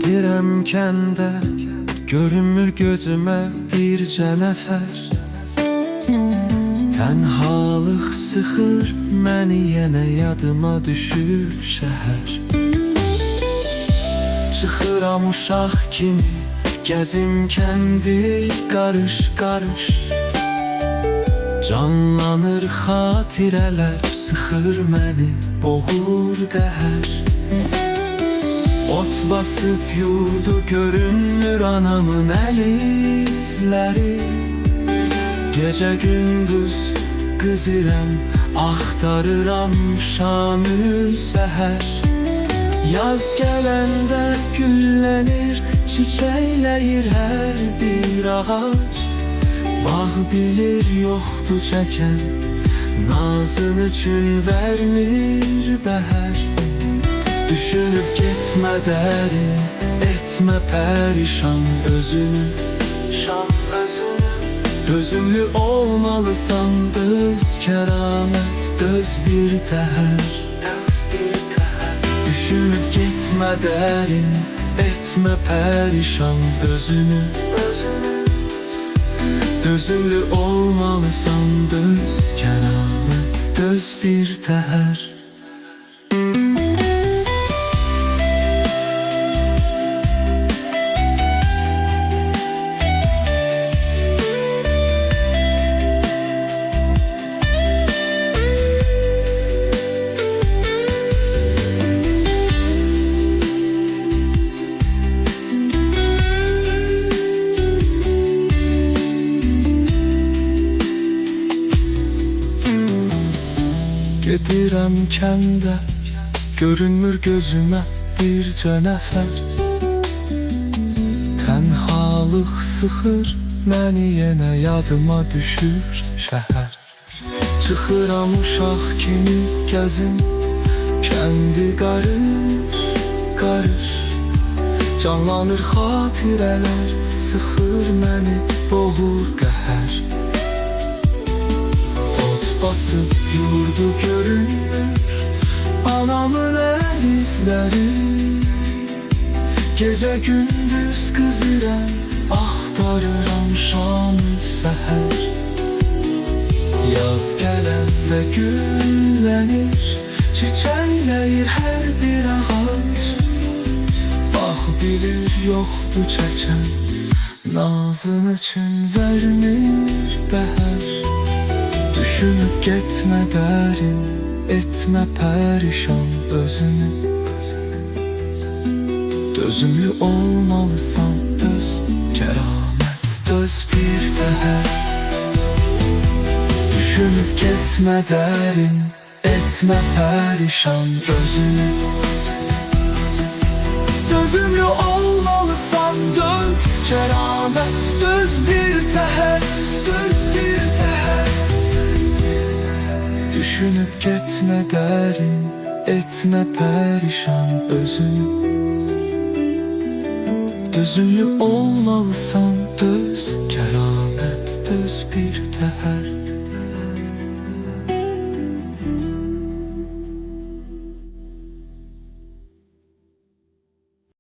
Gedirəm kəndə, görünmür gözümə bircə nəfər. Tənhalıq sıxır məni, yenə yadıma düşür şəhər. Çıxıram uşaq kimi, gəzim kəndi qarış-qarış. Canlanır xatirələr, sıxır məni, boğur qəhər. Ot basıb yurdu, görünmür anamın əl izləri. Gecə gündüz qızıram, axtarıram şamü səhər. Yaz gələndə güllənir, çiçəkləyir hər bir ağac. Bağ bilir yoxdur çəkən, nazın üçün vermir bəhər. Düşünüb getmə dərin, etmə pərişan özünü. Dözümlü olmalısan, döz kəramət, döz bir təhər. Düşünüb getmə dərin, etmə pərişan özünü. Dözümlü olmalısan, döz kəramət, döz bir təhər. Gedirəm kəndə, görünmür gözümə bircə nəfər. Tənhalıq sıxır məni, yenə yadıma düşür şəhər. Çıxıram uşaq kimi, gəzim kəndi qarış-qarış. Canlanır xatirələr, sıxır məni, boğur qəhər. Basıb yurdu, görünmür anamın əl izləri. Gecə gündüz qızıram, axtarıram şamü səhər. Yaz gələndə güllənir, çiçəkləyir hər bir ağac. Bağ bilir yoxdur çəkən, nazın üçün vermir bəhər. Düşünüb getmə dərin, etmə pərişan özünü. Dözümlü olmalısan, döz kəramət, döz bir təhər. Düşünüb getmə dərin, etmə pərişan özünü. Dözümlü olmalısan, döz kəramət, döz bir təhər, döz bir təhər. Düşünüb getmə dərin, etmə pərişan özünü. Dözümlü olmalısan, döz kəramət, döz bir təhər.